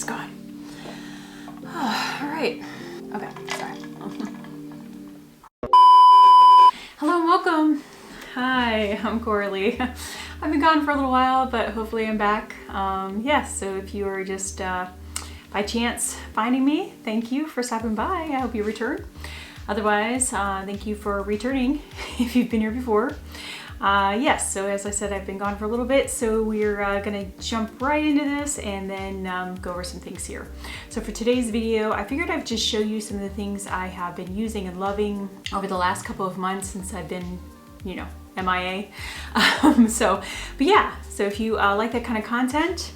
gone. All right. Okay, sorry. Hello and welcome. Hi, I'm Coralie. I've been gone for a little while, but hopefully I'm back. Yes, so if you are just by chance finding me, thank you for stopping by. I hope you return. Otherwise, thank you for returning if you've been here before. Yes, so as I said, I've been gone for a little bit, so we're gonna jump right into this and then go over some things here. So for today's video, I figured I'd just show you some of the things I have been using and loving over the last couple of months since I've been, you know, MIA. But yeah, so if you like that kind of content,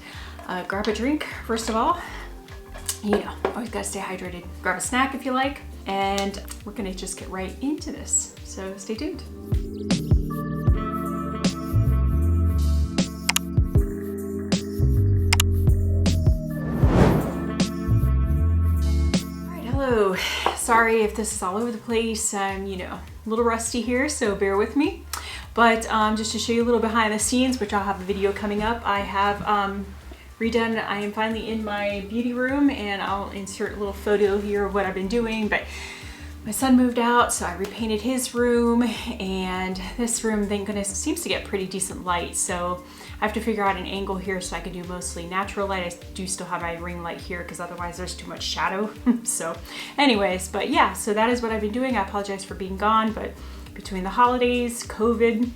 grab a drink, first of all. You know, always gotta stay hydrated. Grab a snack if you like, and we're gonna just get right into this. So stay tuned. Hello, sorry if this is all over the place. I'm, you know, a little rusty here, so bear with me. But just to show you a little behind the scenes, which I'll have a video coming up, I have redone, I am finally in my beauty room, and I'll insert a little photo here of what I've been doing. But my son moved out, so I repainted his room, and this room, thank goodness, seems to get pretty decent light. So I have to figure out an angle here so I can do mostly natural light. I do still have my ring light here because otherwise there's too much shadow. So anyways, but yeah, so that is what I've been doing. I apologize for being gone, but between the holidays, COVID,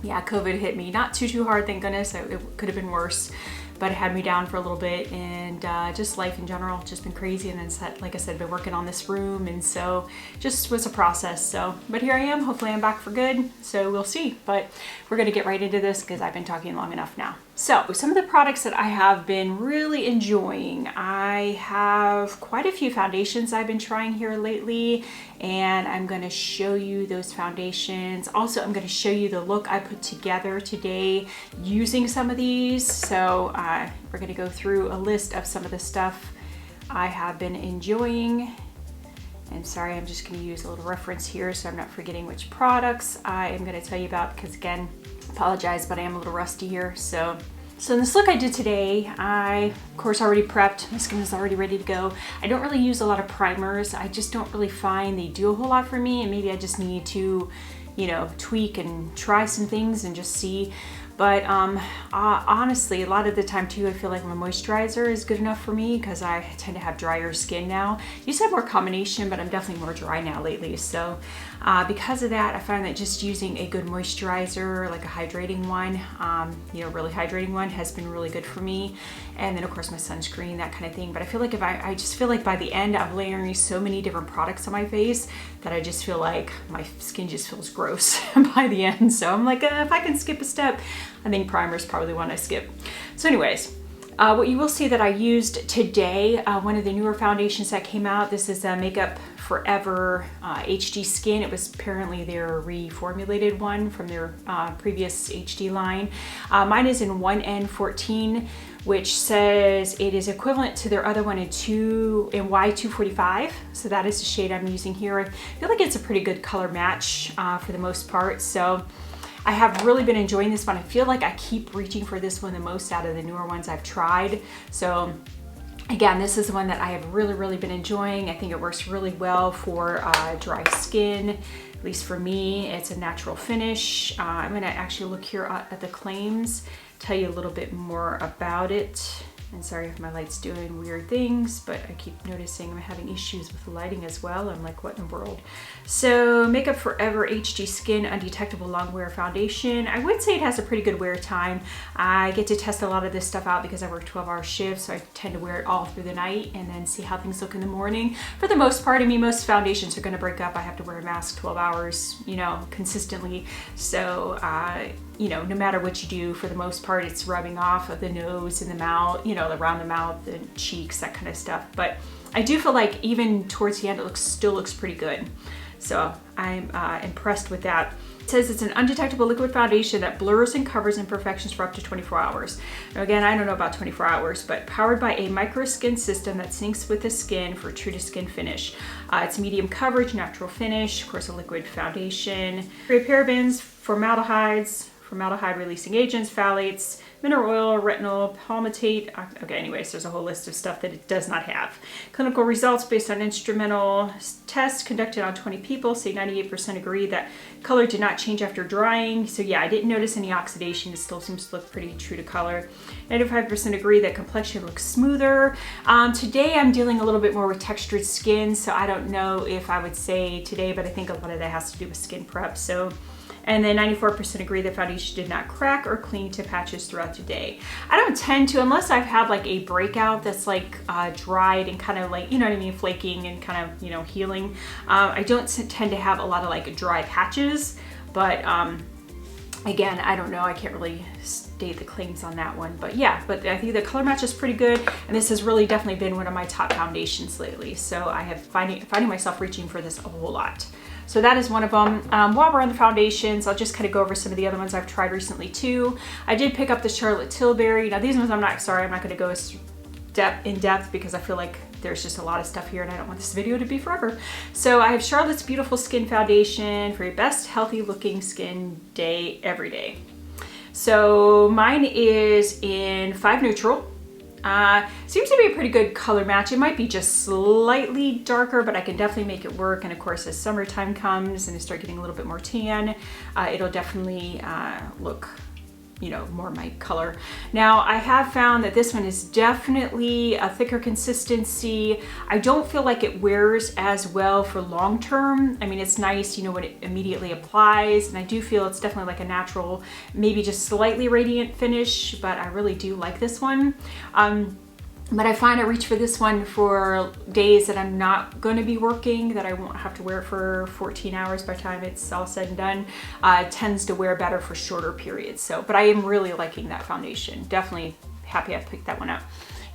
yeah, COVID hit me not too hard, thank goodness. It could have been worse, but it had me down for a little bit, and just life in general, just been crazy. And then, like I said, been working on this room, and so just was a process. So, but here I am, hopefully I'm back for good, so we'll see. But we're gonna get right into this because I've been talking long enough now. So some of the products that I have been really enjoying, I have quite a few foundations I've been trying here lately, and I'm gonna show you those foundations. Also, I'm gonna show you the look I put together today using some of these. So we're gonna go through a list of some of the stuff I have been enjoying. And sorry, I'm just gonna use a little reference here so I'm not forgetting which products I am gonna tell you about, because again, apologize, but I am a little rusty here. So in this look I did today, I of course already prepped. My skin is already ready to go. I don't really use a lot of primers. I just don't really find they do a whole lot for me, and maybe I just need to, you know, tweak and try some things and just see. But honestly, a lot of the time too, I feel like my moisturizer is good enough for me because I tend to have drier skin now. Used to have more combination, but I'm definitely more dry now lately. So because of that, I find that just using a good moisturizer, like a hydrating one, you know, really hydrating one, has been really good for me. And then of course my sunscreen, that kind of thing. But I feel like if I just feel like by the end, I'm layering so many different products on my face that I just feel like my skin just feels gross by the end. So I'm like, if I can skip a step, I think primer is probably the one I skip. So anyways, what you will see that I used today, one of the newer foundations that came out, this is a Makeup Forever HD Skin. It was apparently their reformulated one from their previous HD line. Mine is in 1N14, which says it is equivalent to their other one in Y245. So that is the shade I'm using here. I feel like it's a pretty good color match for the most part. So I have really been enjoying this one. I feel like I keep reaching for this one the most out of the newer ones I've tried. So again, this is the one that I have really been enjoying. I think it works really well for dry skin, at least for me. It's a natural finish. I'm gonna actually look here at the claims, tell you a little bit more about it. And sorry if my light's doing weird things, but I keep noticing I'm having issues with the lighting as well. I'm like, what in the world? So Makeup Forever HD Skin Undetectable Long Wear Foundation. I would say it has a pretty good wear time. I get to test a lot of this stuff out because I work 12-hour shifts, so I tend to wear it all through the night and then see how things look in the morning. For the most part, I mean, most foundations are gonna break up. I have to wear a mask 12 hours, you know, consistently. So, you know, no matter what you do, for the most part, it's rubbing off of the nose and the mouth, you know, around the mouth, the cheeks, that kind of stuff. But I do feel like even towards the end, it still looks pretty good. So I'm impressed with that. It says it's an undetectable liquid foundation that blurs and covers imperfections for up to 24 hours. Now again, I don't know about 24 hours, but powered by a micro skin system that syncs with the skin for true to skin finish. It's medium coverage, natural finish, of course a liquid foundation. Free of parabens, formaldehyde releasing agents, phthalates, mineral oil, retinol, palmitate. Okay, anyways, there's a whole list of stuff that it does not have. Clinical results based on instrumental tests conducted on 20 people say 98% agree that color did not change after drying. So yeah, I didn't notice any oxidation. It still seems to look pretty true to color. 95% agree that complexion looks smoother. Today I'm dealing a little bit more with textured skin, so I don't know if I would say today, but I think a lot of that has to do with skin prep. So. And then 94% agree that foundation did not crack or cling to patches throughout the day. I don't tend to, unless I've had like a breakout that's like dried and kind of like, you know what I mean, flaking and kind of, you know, healing. I don't tend to have a lot of like dry patches, but again, I don't know, I can't really state the claims on that one, but yeah, but I think the color match is pretty good, and this has really definitely been one of my top foundations lately, so I have finding myself reaching for this a whole lot. So that is one of them. While we're on the foundations, I'll just kind of go over some of the other ones I've tried recently too. I did pick up the Charlotte Tilbury. Now these ones I'm not going to go as in depth because I feel like there's just a lot of stuff here and I don't want this video to be forever. So I have Charlotte's Beautiful Skin Foundation for your best healthy looking skin day every day. So mine is in 5 Neutral. Seems to be a pretty good color match. It might be just slightly darker, but I can definitely make it work. And of course, as summertime comes and I start getting a little bit more tan, it'll definitely look, you know, more my color. Now, I have found that this one is definitely a thicker consistency. I don't feel like it wears as well for long term. I mean, it's nice, you know, when it immediately applies, and I do feel it's definitely like a natural, maybe just slightly radiant finish, but I really do like this one. But I find I reach for this one for days that I'm not going to be working, that I won't have to wear it for 14 hours by the time it's all said and done. It tends to wear better for shorter periods. So, but I am really liking that foundation. Definitely happy I picked that one up.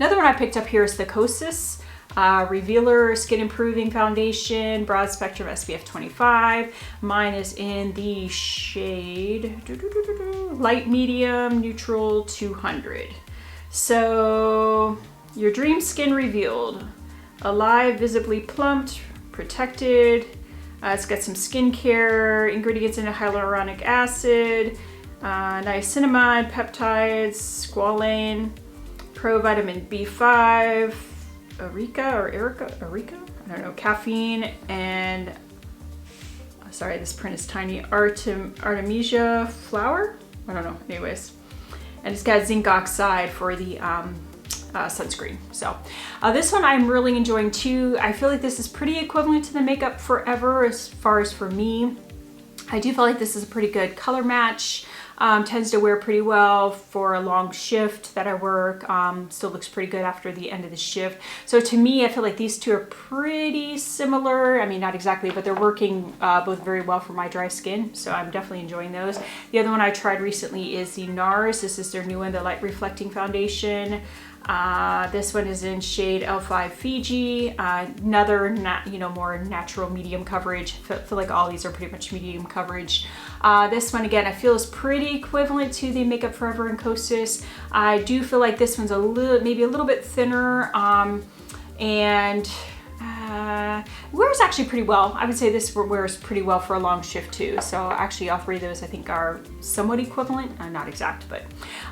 Another one I picked up here is the Kosas Revealer Skin-Improving Foundation, Broad Spectrum SPF 25. Mine is in the shade Light Medium Neutral 200. So, your dream skin revealed. Alive, visibly plumped, protected. It's got some skincare ingredients in it, hyaluronic acid, niacinamide, peptides, squalane, provitamin B5, Erica? I don't know, caffeine, and sorry, this print is tiny, Artemisia flower? I don't know, anyways. And it's got zinc oxide for the sunscreen. So this one I'm really enjoying too. I feel like this is pretty equivalent to the Makeup Forever as far as for me. I do feel like this is a pretty good color match. Tends to wear pretty well for a long shift that I work. Still looks pretty good after the end of the shift. So to me, I feel like these two are pretty similar. I mean, not exactly, but they're working both very well for my dry skin. So I'm definitely enjoying those. The other one I tried recently is the Nars. This is their new one, the Light Reflecting Foundation. This one is in shade L5 Fiji. Another, more natural medium coverage. I feel like all these are pretty much medium coverage. This one, again, I feel is pretty equivalent to the Makeup Forever and Kosas. I do feel like this one's maybe a little bit thinner, and wears actually pretty well. I would say this wears pretty well for a long shift too. So actually all three of those I think are somewhat equivalent, not exact, but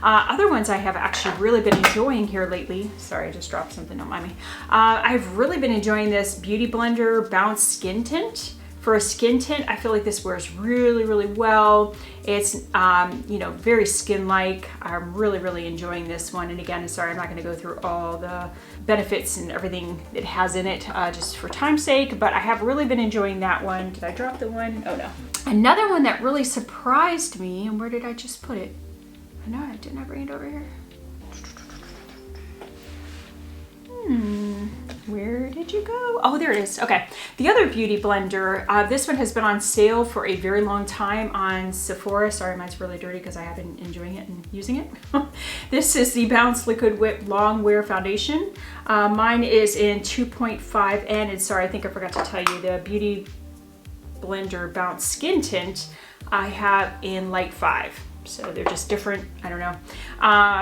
other ones I have actually really been enjoying here lately. Sorry, I just dropped something, don't mind me. I've really been enjoying this Beauty Blender Bounce Skin Tint. For a skin tint, I feel like this wears really, really well. It's, very skin-like. I'm really, really enjoying this one. And again, sorry, I'm not gonna go through all the benefits and everything it has in it just for time's sake, but I have really been enjoying that one. Did I drop the one? Oh no. Another one that really surprised me, and where did I just put it? I know, didn't I bring it over here? Where did you go? Oh, there it is. Okay. The other beauty blender, this one has been on sale for a very long time on Sephora. Sorry, mine's really dirty because I have been enjoying it and using it. This is the Bounce Liquid Whip Long Wear Foundation. Mine is in 2.5N, and sorry, I think I forgot to tell you, the Beauty Blender Bounce Skin Tint I have in Light 5. So they're just different, I don't know.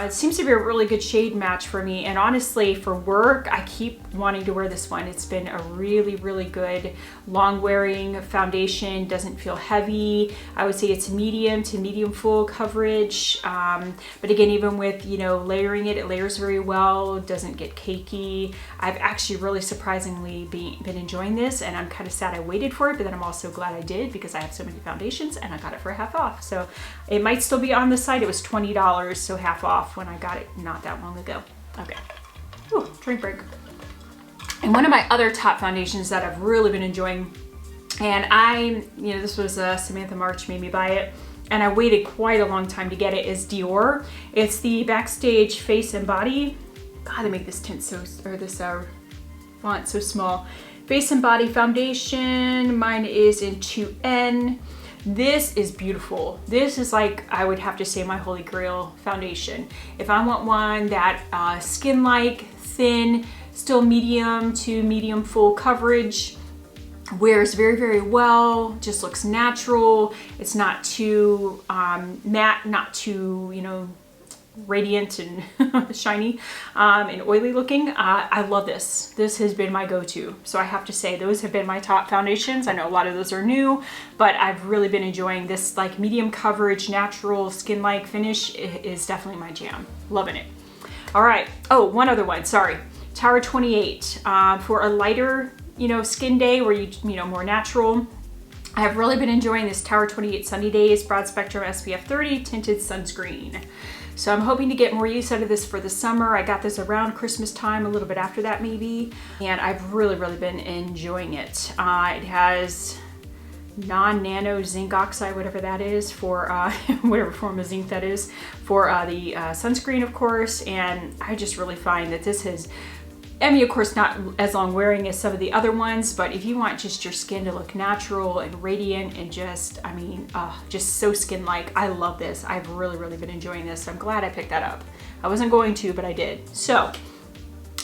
It seems to be a really good shade match for me. And honestly, for work, I keep wanting to wear this one. It's been a really, really good long wearing foundation. Doesn't feel heavy. I would say it's medium to medium full coverage. But again, even with, you know, layering it, it layers very well. Doesn't get cakey. I've actually really surprisingly been enjoying this, and I'm kind of sad I waited for it, but then I'm also glad I did because I have so many foundations and I got it for half off. So it might still be on the site. It was $20, so half off when I got it not that long ago. Okay. Ooh, drink break. And one of my other top foundations that I've really been enjoying, and you know, this was Samantha March made me buy it, and I waited quite a long time to get it, is Dior. It's the Backstage Face and Body. God, they make this tint so, or this font so small. Face and Body foundation. Mine is in 2N. This is beautiful. This is like, I would have to say, my holy grail foundation. If I want one that skin-like, thin, still medium to medium full coverage, wears very, very well, just looks natural. It's not too matte, not too, you know, radiant and shiny and oily looking. I love this. This has been my go-to. So I have to say those have been my top foundations. I know a lot of those are new, but I've really been enjoying this, like medium coverage, natural skin-like finish is definitely my jam. Loving it. All right. Oh, one other one. Sorry. Tower 28 for a lighter, you know, skin day where you know, more natural. I have really been enjoying this Tower 28 SunnyDays Broad Spectrum SPF 30 Tinted Sunscreen. So I'm hoping to get more use out of this for the summer. I got this around Christmas time, a little bit after that maybe, and I've really, really been enjoying it. It has non-nano zinc oxide, whatever that is, for whatever form of zinc that is, for the sunscreen, of course, and I just really find that this has, I mean, of course, not as long wearing as some of the other ones, but if you want just your skin to look natural and radiant and just, I mean, just so skin-like, I love this. I've really, really been enjoying this. So I'm glad I picked that up. I wasn't going to, but I did. So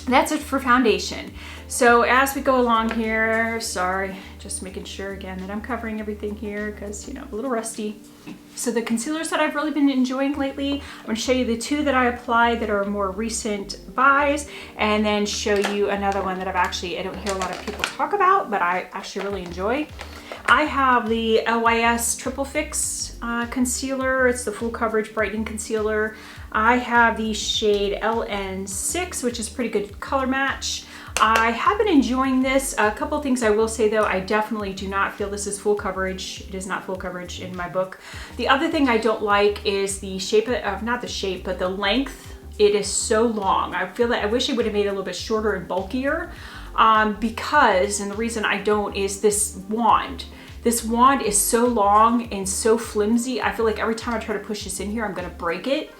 that's it for foundation. So as we go along here, sorry, just making sure again that I'm covering everything here because, you know, a little rusty. So the concealers that I've really been enjoying lately, I'm going to show you the two that I applied that are more recent buys, and then show you another one that I don't hear a lot of people talk about, but I actually really enjoy. I have the LYS Triple Fix concealer. It's the full coverage brightening concealer. I have the shade LN6, which is pretty good color match. I have been enjoying this. A couple of things I will say though, I definitely do not feel this is full coverage. It is not full coverage in my book. The other thing I don't like is the shape of, not the shape, but the length. It is so long. I feel that I wish it would have made it a little bit shorter and bulkier because, and the reason I don't is this wand. This wand is so long and so flimsy. I feel like every time I try to push this in here, I'm gonna break it.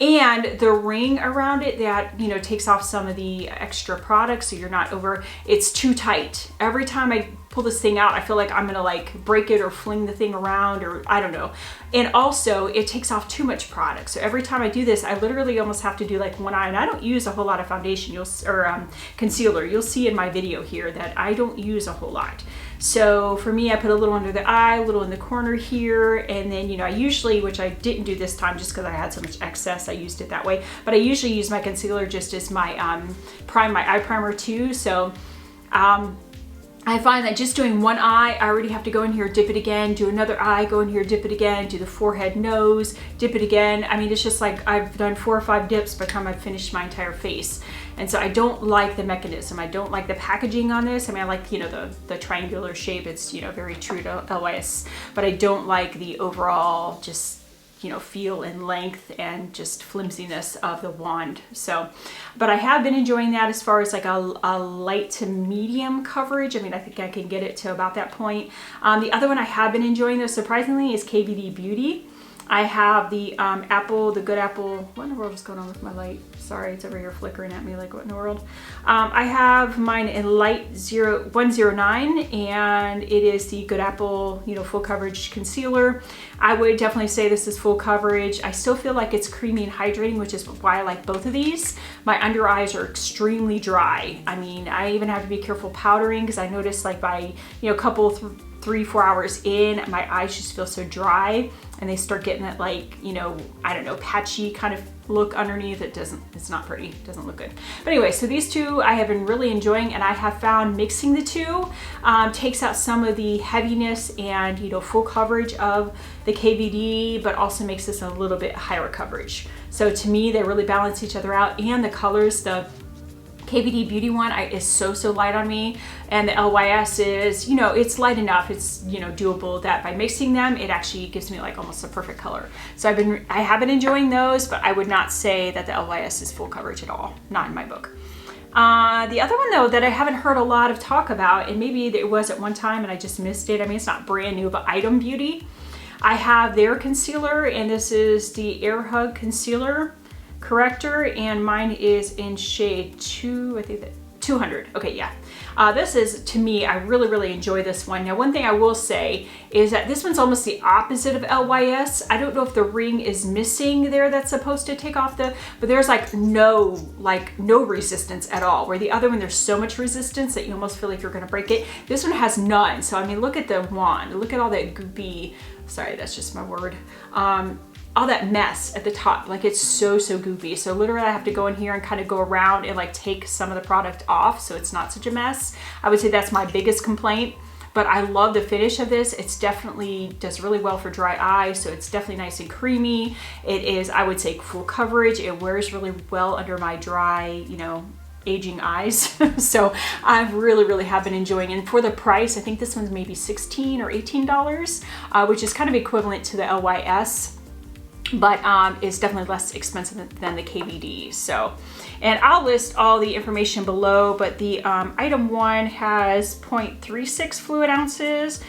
And the ring around it that, you know, takes off some of the extra products so you're not over, it's too tight. Every time I pull this thing out, I feel like I'm gonna like break it or fling the thing around, or I don't know. And also it takes off too much product. So every time I do this, I literally almost have to do like one eye, and I don't use a whole lot of foundation, or concealer. You'll see in my video here that I don't use a whole lot. So for me, I put a little under the eye, a little in the corner here, and then, you know, I usually, which I didn't do this time just because I had so much excess, I used it that way, but I usually use my concealer just as my my eye primer too. So I find that just doing one eye, I already have to go in here, dip it again, do another eye, go in here, dip it again, do the forehead, nose, dip it again. I mean, it's just like I've done 4 or 5 dips by the time I've finished my entire face. And so I don't like the mechanism. I don't like the packaging on this. I mean, I like, you know, the triangular shape. It's, you know, very true to LYS, but I don't like the overall just, you know, feel and length and just flimsiness of the wand. So, but I have been enjoying that as far as like a light to medium coverage. I mean, I think I can get it to about that point. The other one I have been enjoying though, surprisingly, is KVD Beauty. I have the Apple, the Good Apple. What in the world is going on with my light? Sorry, it's over here flickering at me like what in the world? I have mine in light 109, and it is the Good Apple, you know, full coverage concealer. I would definitely say this is full coverage. I still feel like it's creamy and hydrating, which is why I like both of these. My under eyes are extremely dry. I mean, I even have to be careful powdering because I noticed like by, you know, a couple 3-4 hours in, my eyes just feel so dry. and they start getting that, like, you know, I don't know, patchy kind of look underneath. It's not pretty, it doesn't look good. But anyway, so these two I have been really enjoying, and I have found mixing the two takes out some of the heaviness and, you know, full coverage of the KVD, but also makes this a little bit higher coverage. So to me, they really balance each other out, and the colors, the KVD Beauty one is so light on me, and the LYS is, you know, it's light enough, it's, you know, doable, that by mixing them it actually gives me like almost a perfect color. So I have been enjoying those, but I would not say that the LYS is full coverage at all, not in my book. The other one though that I haven't heard a lot of talk about, and maybe it was at one time and I just missed it, I mean, it's not brand new, but Item Beauty. I have their concealer, and this is the Air Hug Concealer Corrector, and mine is in shade 2, I think that 200. Okay, yeah. This is, to me, I really enjoy this one. Now, one thing I will say is that this one's almost the opposite of LYS. I don't know if the ring is missing there that's supposed to take off the, but there's like no resistance at all. Where the other one, there's so much resistance that you almost feel like you're gonna break it. This one has none. So I mean, look at the wand. Look at all that goopy, sorry, that's just my word. All that mess at the top, like it's so goopy. So literally I have to go in here and kind of go around and like take some of the product off so it's not such a mess. I would say that's my biggest complaint, but I love the finish of this. It's definitely does really well for dry eyes, so it's definitely nice and creamy. It is, I would say, full coverage. It wears really well under my dry, you know, aging eyes. So I really have been enjoying it. And for the price, I think this one's maybe $16 or $18, which is kind of equivalent to the LYS, but it's definitely less expensive than the KVD. So, and I'll list all the information below, but the item one has 0.36 fluid ounces.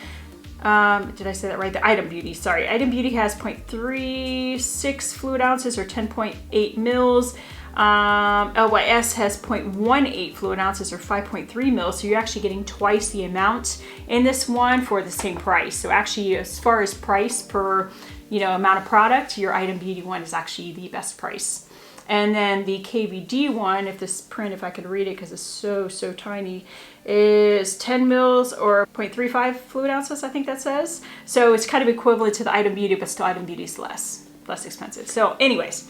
Did I say that right? The Item Beauty, sorry. Item Beauty has 0.36 fluid ounces or 10.8 mils. LYS has 0.18 fluid ounces or 5.3 mils. So you're actually getting twice the amount in this one for the same price. So actually, as far as price per, you know, amount of product, your Item Beauty one is actually the best price. And then the KVD one, if this print, if I could read it because it's so tiny, is 10 mils or 0.35 fluid ounces, I think that says. So it's kind of equivalent to the Item Beauty, but still Item Beauty is less expensive. So anyways,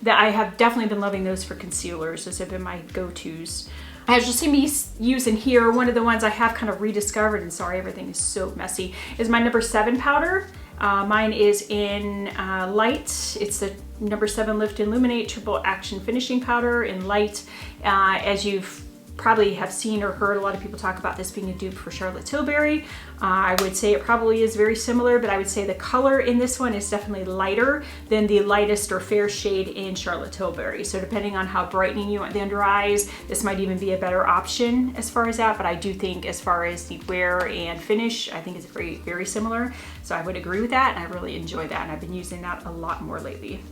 that I have definitely been loving those for concealers. Those have been my go-tos. As you'll see me using here, one of the ones I have kind of rediscovered, and sorry, everything is so messy, is my number 7 powder. Mine is in light. It's the number 7 Lift and Illuminate Triple Action Finishing Powder in light. As you've probably have seen or heard a lot of people talk about this being a dupe for Charlotte Tilbury. I would say it probably is very similar, but I would say the color in this one is definitely lighter than the lightest or fair shade in Charlotte Tilbury. So depending on how brightening you want the under eyes, this might even be a better option as far as that. But I do think as far as the wear and finish, I think it's very similar. So I would agree with that, and I really enjoy that, and I've been using that a lot more lately.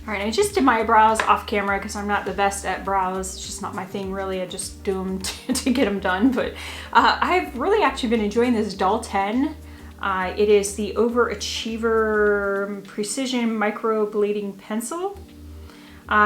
All right, I just did my brows off camera because I'm not the best at brows. It's just not my thing really. I just do them to get them done. But I've really actually been enjoying this Doll 10. It is the Overachiever Precision Microblading Pencil.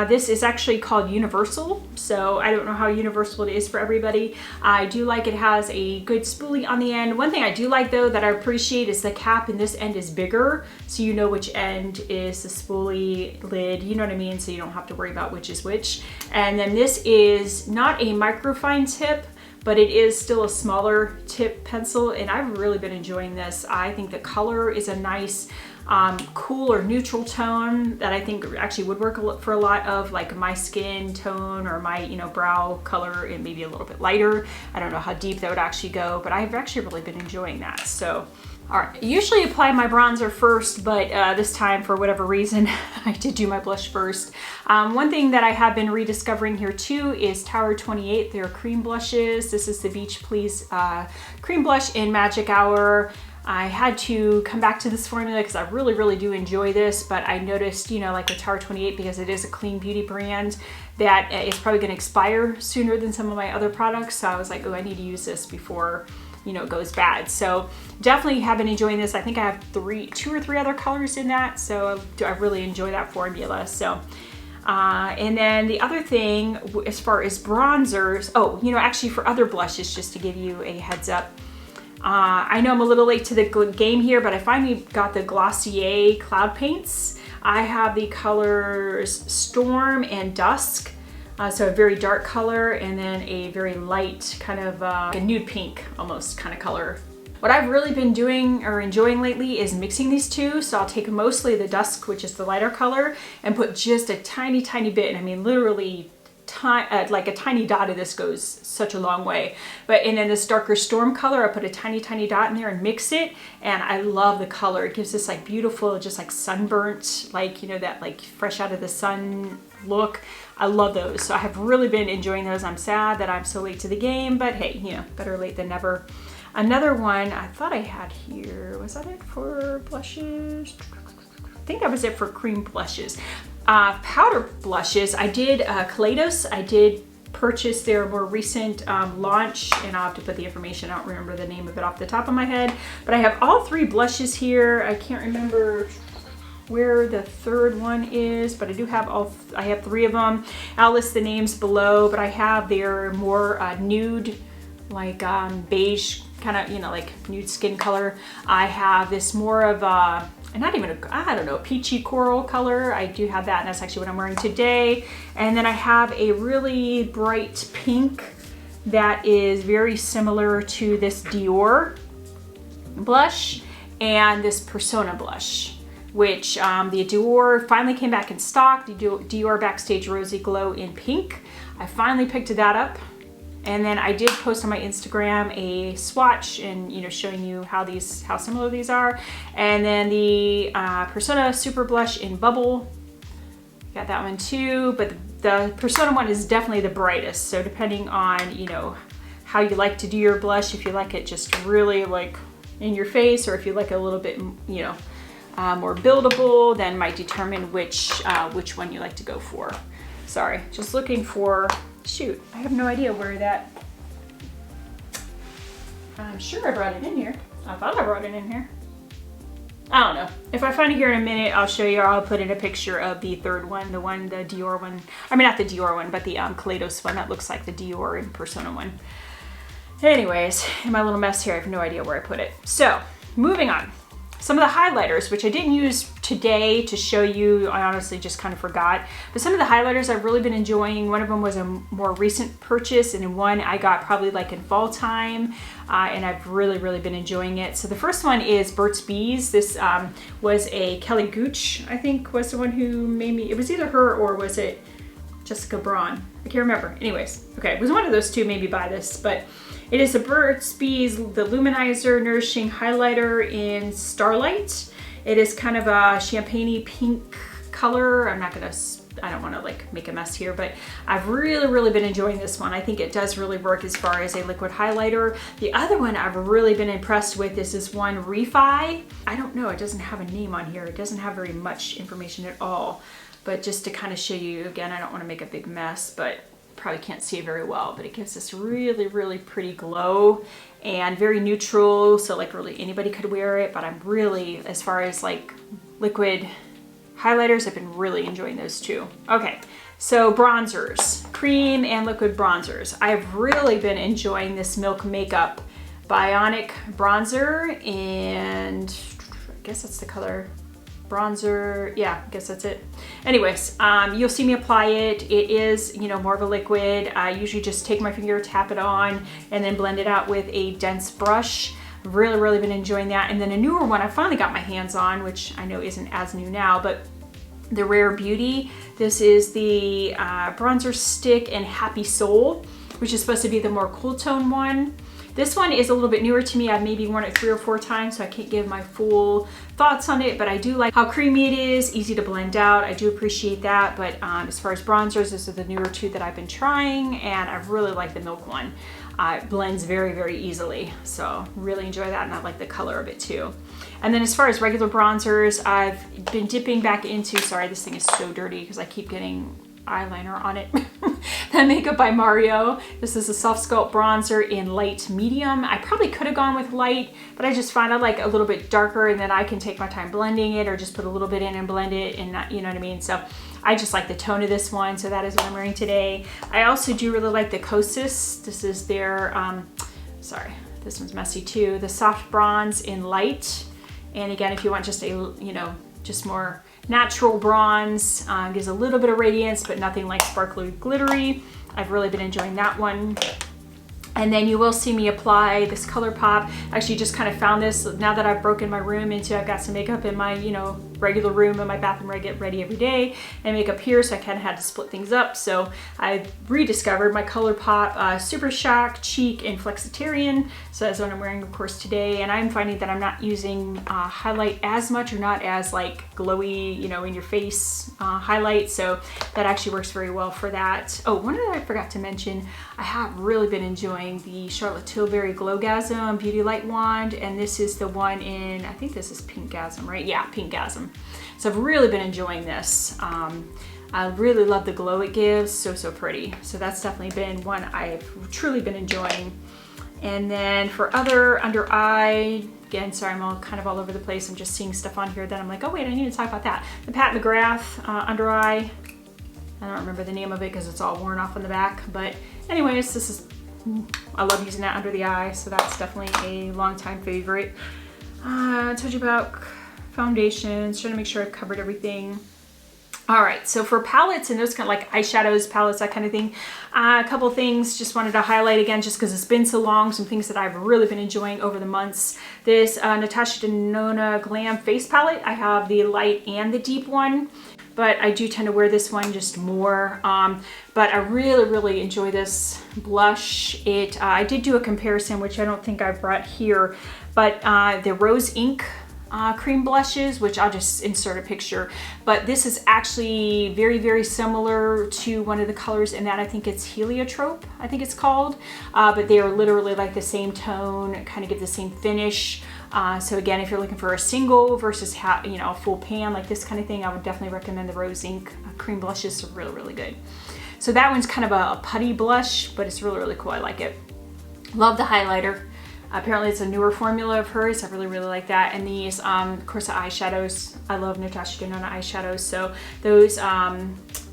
This is actually called Universal, so I don't know how universal it is for everybody. I do like it has a good spoolie on the end. One thing I do like though that I appreciate is the cap in this end is bigger, so you know which end is the spoolie lid, you know what I mean? So you don't have to worry about which is which. And then this is not a microfine tip, but it is still a smaller tip pencil, and I've really been enjoying this. I think the color is a nice cool or neutral tone that I think actually would work for a lot of like my skin tone or my, you know, brow color, and maybe a little bit lighter. I don't know how deep that would actually go, but I've actually really been enjoying that. So, all right, I usually apply my bronzer first, but this time for whatever reason, I did do my blush first. One thing that I have been rediscovering here too is Tower 28, their cream blushes. This is the Beach Please cream blush in Magic Hour. I had to come back to this formula because I really do enjoy this, but I noticed, you know, like with Tower 28, because it is a clean beauty brand, that it's probably going to expire sooner than some of my other products. So I was like, oh, I need to use this before, you know, it goes bad. So definitely have been enjoying this. I think I have 2 or 3 other colors in that, so I really enjoy that formula. So and then the other thing as far as bronzers, oh, you know, actually for other blushes, just to give you a heads up, I know I'm a little late to the game here, but I finally got the Glossier Cloud Paints. I have the colors Storm and Dusk. So a very dark color, and then a very light kind of a nude pink almost kind of color. What I've really been doing or enjoying lately is mixing these two. So I'll take mostly the Dusk, which is the lighter color, and put just a tiny, tiny bit, and I mean literally like a tiny dot of this goes such a long way. But in this darker Storm color, I put a tiny, tiny dot in there and mix it, and I love the color. It gives this like beautiful, just like sunburnt, like, you know, that like fresh out of the sun look. I love those. So I have really been enjoying those. I'm sad that I'm so late to the game, but hey, you know, better late than never. Another one I thought I had here, was that it for blushes? I think that was it for cream blushes. Powder blushes, I did Kaleidos. I did purchase their more recent launch, and I'll have to put the information, I don't remember the name of it off the top of my head, but I have all three blushes here. I can't remember where the third one is, but I do have I have three of them. I'll list the names below, but I have their more nude, like beige kind of, you know, like nude skin color. I have this more of a, not even I don't know, peachy coral color. I do have that, and that's actually what I'm wearing today. And then I have a really bright pink that is very similar to this Dior blush and this Persona blush, which the Dior finally came back in stock. The Dior Backstage Rosy Glow in pink. I finally picked that up. And then I did post on my Instagram a swatch and, you know, showing you how similar these are. And then the Persona Super Blush in Bubble, got that one too. But the Persona one is definitely the brightest. So depending on, you know, how you like to do your blush, if you like it just really like in your face, or if you like it a little bit, you know, more buildable, then might determine which one you like to go for. Sorry, just looking for. Shoot, I have no idea where that, I'm sure I brought it in here. I thought I brought it in here. I don't know. If I find it here in a minute, I'll show you, or I'll put in a picture of the third one, the Dior one. I mean, not the Dior one, but the Kaleidos one that looks like the Dior and Persona one. Anyways, in my little mess here, I have no idea where I put it. So, moving on. Some of the highlighters, which I didn't use today to show you, I honestly just kind of forgot. But some of the highlighters I've really been enjoying. One of them was a more recent purchase, and one I got probably like in fall time, and I've really, really been enjoying it. So the first one is Burt's Bees. This was a Kelly Gooch, I think, was the one who made me, it was either her or was it Jessica Braun? I can't remember. Anyways, okay, it was one of those two made me buy this, but it is a Burt's Bees, the Luminizer Nourishing Highlighter in Starlight. It is kind of a champagne-y pink color. I don't want to like make a mess here, but I've really, really been enjoying this one. I think it does really work as far as a liquid highlighter. The other one I've really been impressed with is this one Refi. I don't know, it doesn't have a name on here. It doesn't have very much information at all, but just to kind of show you, again, I don't want to make a big mess, but probably can't see it very well, but it gives this really, really pretty glow and very neutral. So like really anybody could wear it, but I'm really, as far as like liquid highlighters, I've been really enjoying those too. Okay, so bronzers, cream and liquid bronzers. I've really been enjoying this Milk Makeup Bionic bronzer, and I guess that's the color bronzer. Yeah, I guess that's it. Anyways, you'll see me apply it. It is, you know, more of a liquid. I usually just take my finger, tap it on, and then blend it out with a dense brush. Really, really been enjoying that. And then a newer one I finally got my hands on, which I know isn't as new now, but the Rare Beauty. This is the bronzer stick in Happy Soul, which is supposed to be the more cool tone one. This one is a little bit newer to me. I've maybe worn it 3 or 4 times, so I can't give my full thoughts on it, but I do like how creamy it is, easy to blend out. I do appreciate that, but as far as bronzers, this is the newer 2 that I've been trying, and I really like the Milk one. It blends very, very easily, so really enjoy that, and I like the color of it too. And then as far as regular bronzers, I've been dipping back into, sorry, this thing is so dirty because I keep getting eyeliner on it. That Makeup by Mario. This is a soft sculpt bronzer in light medium. I probably could have gone with light, but I just find I like a little bit darker, and then I can take my time blending it, or just put a little bit in and blend it, and not, you know what I mean? So I just like the tone of this one, so that is what I'm wearing today. I also do really like the Kosas. This is their, This one's messy too. The soft bronze in light. And again, if you want just a, you know, just more natural bronze, gives a little bit of radiance, but nothing like sparkly glittery. I've really been enjoying that one. And then you will see me apply this Colourpop. Actually just kind of found this now that I've broken my room into, I've got some makeup in my, you know, regular room in my bathroom where I get ready every day, and makeup here, so I kind of had to split things up. So I rediscovered my Colourpop Super Shock Cheek in Flexitarian. So that's what I'm wearing, of course, today. And I'm finding that I'm not using highlight as much, or not as like glowy, you know, in your face highlight. So that actually works very well for that. Oh, one that I forgot to mention, I have really been enjoying the Charlotte Tilbury Glowgasm Beauty Light Wand, and this is the one in, I think this is Pinkgasm, right? Yeah, Pinkgasm. So I've really been enjoying this. I really love the glow it gives, so pretty. So that's definitely been one I've truly been enjoying. And then for other under eye, again, sorry, I'm all kind of all over the place. I'm just seeing stuff on here that I'm like, oh wait, I need to talk about that. The Pat McGrath under eye. I don't remember the name of it because it's all worn off on the back, but anyways, this is, I love using that under the eye, so that's definitely a longtime favorite. I told you about foundations, trying to make sure I've covered everything. All right, so for palettes and those kind of like eyeshadows, palettes, that kind of thing, a couple things just wanted to highlight again, just because it's been so long, some things that I've really been enjoying over the months. This Natasha Denona Glam Face Palette, I have the light and the deep one, but I do tend to wear this one just more. But I really enjoy this blush. I did do a comparison, which I don't think I brought here, but the Rose Ink cream blushes, which I'll just insert a picture, but this is actually very similar to one of the colors in that. I think it's Heliotrope, I think it's called, but they are literally like the same tone, kind of give the same finish. So again, if you're looking for a single versus you know, a full pan, like this kind of thing, I would definitely recommend the Rose Ink cream blushes. Are really good. So that one's kind of a putty blush, but it's really cool. I like it. Love the highlighter. Apparently it's a newer formula of hers. I really like that. And these, of course, the eyeshadows. I love Natasha Denona eyeshadows. So those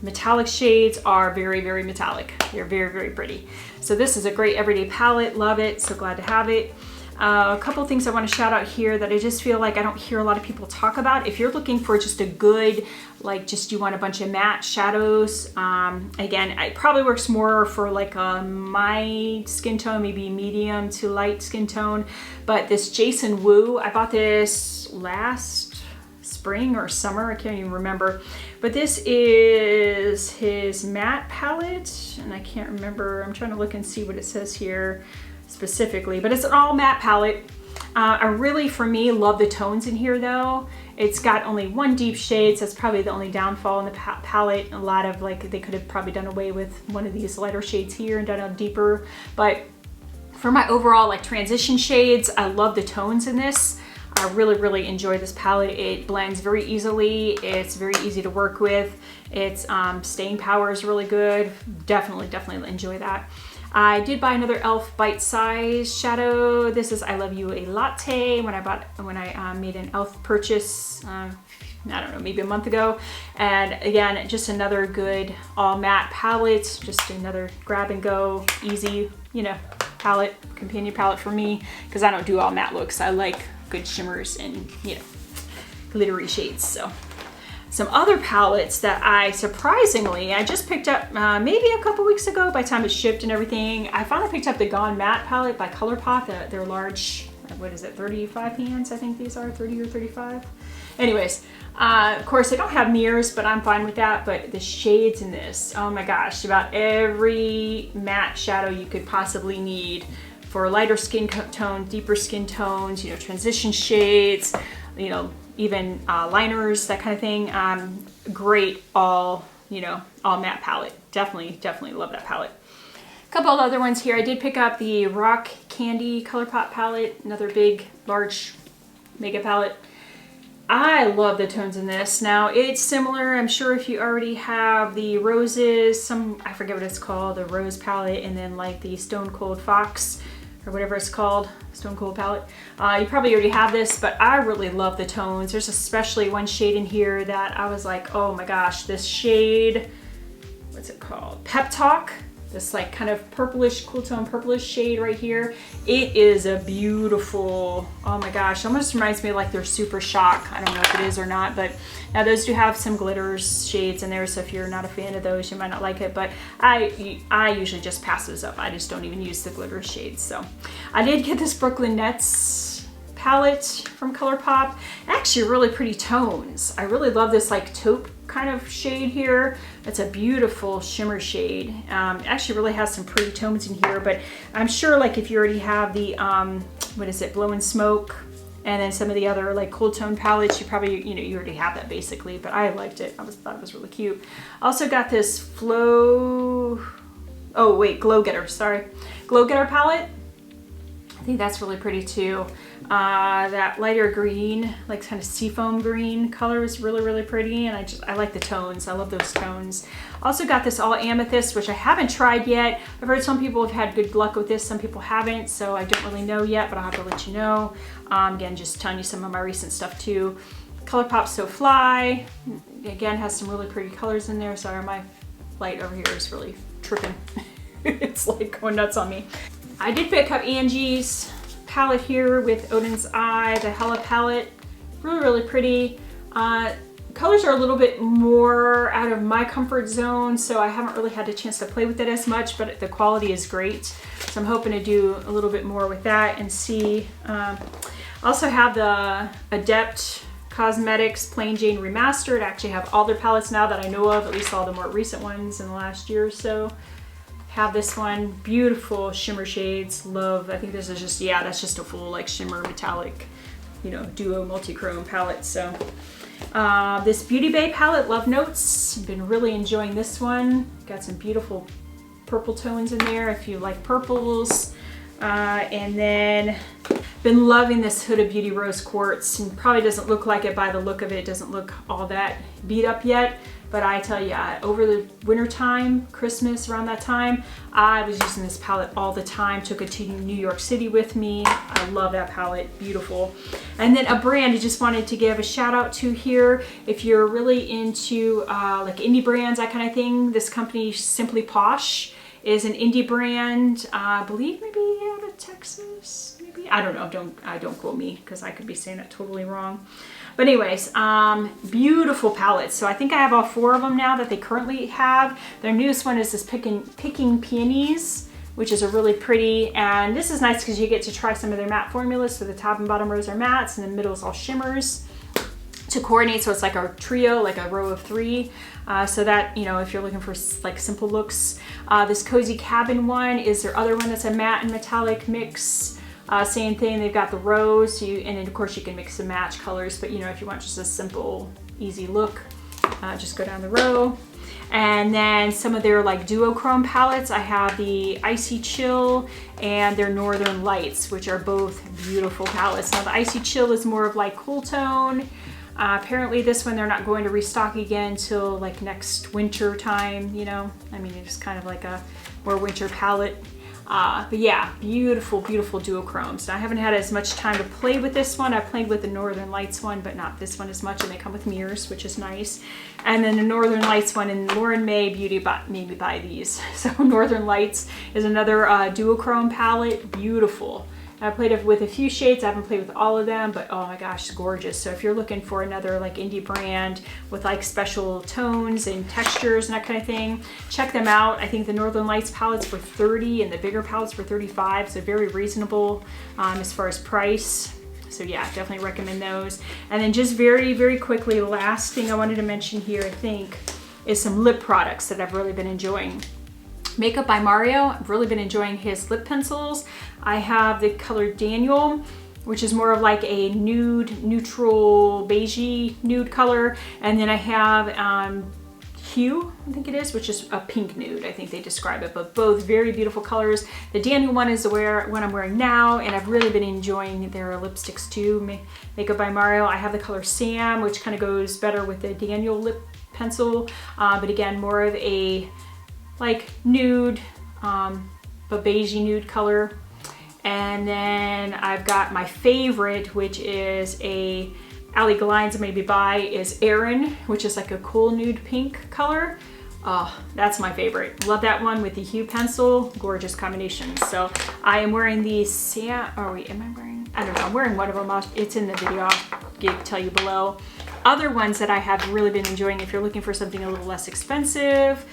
metallic shades are very metallic. They're very pretty. So this is a great everyday palette. Love it. So glad to have it. A couple things I want to shout out here that I just feel like I don't hear a lot of people talk about. If you're looking for just a good, like just you want a bunch of matte shadows, again, it probably works more for like my skin tone, maybe medium to light skin tone, but this Jason Wu, I bought this last spring or summer, I can't even remember, but this is his matte palette, and I can't remember, I'm trying to look and see what it says here specifically, but it's an all matte palette. I really, for me, love the tones in here though. It's got only one deep shade, so that's probably the only downfall in the palette. A lot of like, they could have probably done away with one of these lighter shades here and done a deeper, but for my overall like transition shades, I love the tones in this. I really enjoy this palette. It blends very easily. It's very easy to work with. Its staying power is really good. Definitely enjoy that. I did buy another e.l.f. Bite Size shadow. This is I Love You a Latte when I made an e.l.f. purchase, I don't know, maybe a month ago. And again, just another good all matte palette, just another grab and go, easy, you know, palette, companion palette for me, because I don't do all matte looks. I like good shimmers and, you know, glittery shades. So some other palettes that I surprisingly, I just picked up maybe a couple weeks ago by the time it shipped and everything. I finally picked up the Gone Matte palette by Colourpop. They're large, what is it, 35 pans, I think these are, 30 or 35. Anyways, of course they don't have mirrors, but I'm fine with that. But the shades in this, oh my gosh, about every matte shadow you could possibly need for lighter skin tone, deeper skin tones, you know, transition shades, you know, even liners, that kind of thing. Great all, you know, all matte palette. Definitely love that palette. A couple of other ones here. I did pick up the Rock Candy Colourpop palette, another big, large mega palette. I love the tones in this. Now it's similar, I'm sure if you already have the roses, I forget what it's called, the rose palette, and then like the Stone Cold Fox, or whatever it's called, Stone Cold palette. You probably already have this, but I really love the tones. There's especially one shade in here that I was like, oh my gosh, this shade, what's it called? Pep Talk. this like kind of purplish, cool tone purplish shade right here. It is a beautiful, oh my gosh, almost reminds me of like their Super Shock. I don't know if it is or not, but now those do have some glitters shades in there, so if you're not a fan of those, you might not like it, but I usually just pass those up. I just don't even use the glitter shades. So I did get this Brooklyn Nets palette from Colourpop. Actually really pretty tones. I really love this like taupe kind of shade here. It's a beautiful shimmer shade. It actually really has some pretty tones in here, but I'm sure like if you already have the, what is it, Blow and Smoke, and then some of the other like cool tone palettes, you probably, you know, you already have that basically, but I liked it. Thought it was really cute. Also got this Glow Getter, sorry. Glow Getter palette. I think that's really pretty too. That lighter green, like kind of seafoam green color is really, really pretty. And I like the tones. I love those tones. Also got this all amethyst, which I haven't tried yet. I've heard some people have had good luck with this. Some people haven't. So I don't really know yet, but I'll have to let you know. Again, just telling you some of my recent stuff too. Colourpop So Fly. Again, has some really pretty colors in there. Sorry, my light over here is really tripping. It's like going nuts on me. I did pick up Angie's palette here with Odin's Eye, the Hella palette. Really, really pretty. Colors are a little bit more out of my comfort zone, so I haven't really had a chance to play with it as much, but the quality is great. So I'm hoping to do a little bit more with that and see. Also have the Adept Cosmetics Plain Jane Remastered. I actually have all their palettes now that I know of, at least all the more recent ones in the last year or so. Have this one, beautiful shimmer shades, love. I think this is just, yeah, that's just a full like shimmer metallic, you know, duo multi-chrome palette. So this Beauty Bay palette, Love Notes, been really enjoying this one. Got some beautiful purple tones in there if you like purples. And then been loving this Huda Beauty Rose Quartz, and probably doesn't look like it by the look of it. It doesn't look all that beat up yet. But I tell you, over the winter time, Christmas, around that time, I was using this palette all the time. Took it to New York City with me. I love that palette, beautiful. And then a brand I just wanted to give a shout out to here. If you're really into like indie brands, that kind of thing, this company, Simply Posh, is an indie brand. I believe maybe out of Texas, maybe. I don't know, don't quote me, because I could be saying that totally wrong. But anyways, beautiful palettes. So I think I have all 4 of them now that they currently have. Their newest one is this Picking Peonies, which is a really pretty, and this is nice because you get to try some of their matte formulas. So the top and bottom rows are mattes, and the middle is all shimmers to coordinate. So it's like a trio, like a row of 3. So that, you know, if you're looking for like simple looks. This Cozy Cabin one is their other one that's a matte and metallic mix. Same thing, they've got the rows, and then of course you can mix and match colors, but you know, if you want just a simple, easy look, just go down the row. And then some of their like duochrome palettes, I have the Icy Chill and their Northern Lights, which are both beautiful palettes. Now the Icy Chill is more of like cool tone. Apparently this one they're not going to restock again till like next winter time, you know. I mean, it's kind of like a more winter palette. But yeah, beautiful, beautiful duochromes. Now I haven't had as much time to play with this one. I played with the Northern Lights one, but not this one as much, and they come with mirrors, which is nice. And then the Northern Lights one, and Lauren May Beauty made me buy these. So Northern Lights is another duochrome palette, beautiful. I played with a few shades. I haven't played with all of them, but oh my gosh, it's gorgeous. So if you're looking for another like indie brand with like special tones and textures and that kind of thing, check them out. I think the Northern Lights palettes were $30 and the bigger palettes were $35, so very reasonable as far as price. So yeah, definitely recommend those. And then just very, very quickly, the last thing I wanted to mention here, I think, is some lip products that I've really been enjoying. Makeup by Mario, I've really been enjoying his lip pencils. I have the color Daniel, which is more of like a nude, neutral, beigey nude color. And then I have Hue, I think it is, which is a pink nude, I think they describe it, but both very beautiful colors. The Daniel one is the one I'm wearing now, and I've really been enjoying their lipsticks too. Makeup by Mario, I have the color Sam, which kind of goes better with the Daniel lip pencil, but again, more of a like nude, but beigey nude color. And then I've got my favorite, which is a Ali Glines maybe buy, is Erin, which is like a cool nude pink color. Oh, that's my favorite. Love that one with the Hue pencil. Gorgeous combination. So I am wearing the oh wait, am I wearing? I don't know. I'm wearing one of them. It's in the video. I'll tell you below. Other ones that I have really been enjoying, if you're looking for something a little less expensive,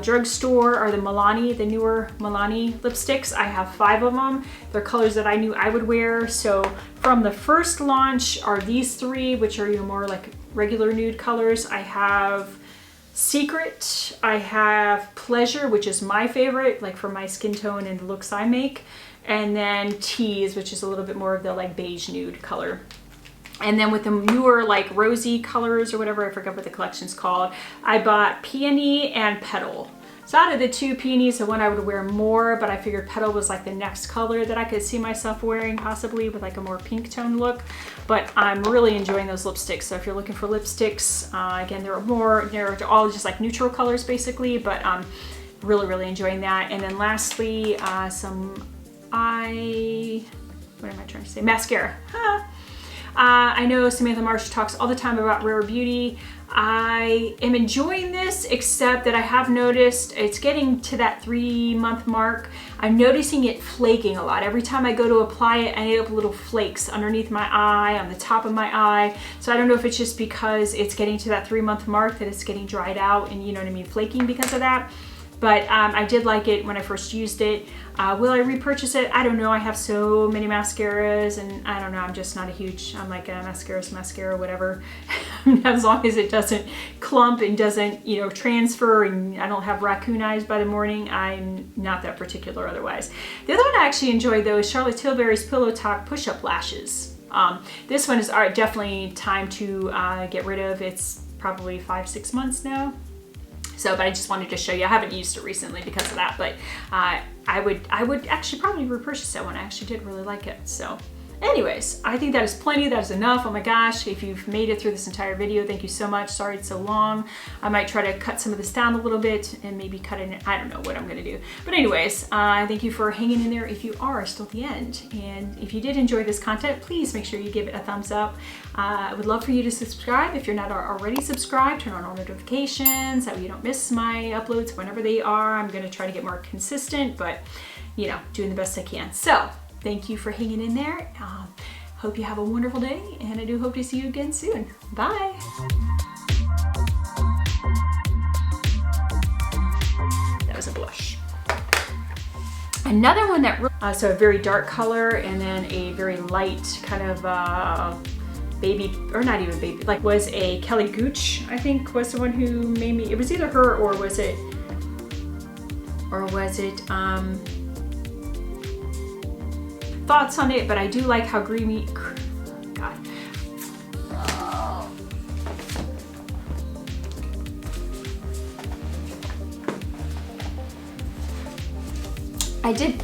drugstore, are the Milani, the newer Milani lipsticks. I have 5 of them. They're colors that I knew I would wear. So from the first launch are these 3, which are, you know, more like regular nude colors. I have Secret, I have Pleasure, which is my favorite, like for my skin tone and the looks I make. And then Tease, which is a little bit more of the like beige nude color. And then with the newer like rosy colors or whatever, I forget what the collection's called, I bought Peony and Petal. So out of the 2, Peony's the one I would wear more, but I figured Petal was like the next color that I could see myself wearing, possibly with like a more pink tone look. But I'm really enjoying those lipsticks. So if you're looking for lipsticks, again, they're all just like neutral colors basically, but really, really enjoying that. And then lastly, what am I trying to say? Mascara. I know Samantha Marsh talks all the time about Rare Beauty. I am enjoying this, except that I have noticed it's getting to that 3-month mark. I'm noticing it flaking a lot. Every time I go to apply it, I end up with little flakes underneath my eye, on the top of my eye. So I don't know if it's just because it's getting to that 3-month mark that it's getting dried out and, you know what I mean, flaking because of that. But I did like it when I first used it. Will I repurchase it? I don't know. I have so many mascaras and I don't know. I'm just not a huge, I'm like a mascara's mascara, whatever. As long as it doesn't clump and doesn't, you know, transfer and I don't have raccoon eyes by the morning, I'm not that particular otherwise. The other one I actually enjoyed though is Charlotte Tilbury's Pillow Talk Push-Up Lashes. This one is definitely time to get rid of. It's probably 5-6 months now. So, but I just wanted to show you. I haven't used it recently because of that, but I would actually probably repurchase that one. I actually did really like it. So anyways, I think that is plenty. That is enough. Oh my gosh, if you've made it through this entire video, thank you so much. Sorry it's so long. I might try to cut some of this down a little bit and maybe cut it. I don't know what I'm gonna do. But anyways, thank you for hanging in there if you are still at the end. And if you did enjoy this content, please make sure you give it a thumbs up. I would love for you to subscribe if you're not already subscribed. Turn on all notifications that way you don't miss my uploads whenever they are. I'm gonna try to get more consistent, but you know, doing the best I can. So thank you for hanging in there. Hope you have a wonderful day, and I do hope to see you again soon. Bye. That was a blush. Another one that, so a very dark color and then a very light kind of baby, or not even baby, like was a Kelly Gooch, I think was the one who made me, it was either her or was it thoughts on it, but I do like how creamy, God. I did.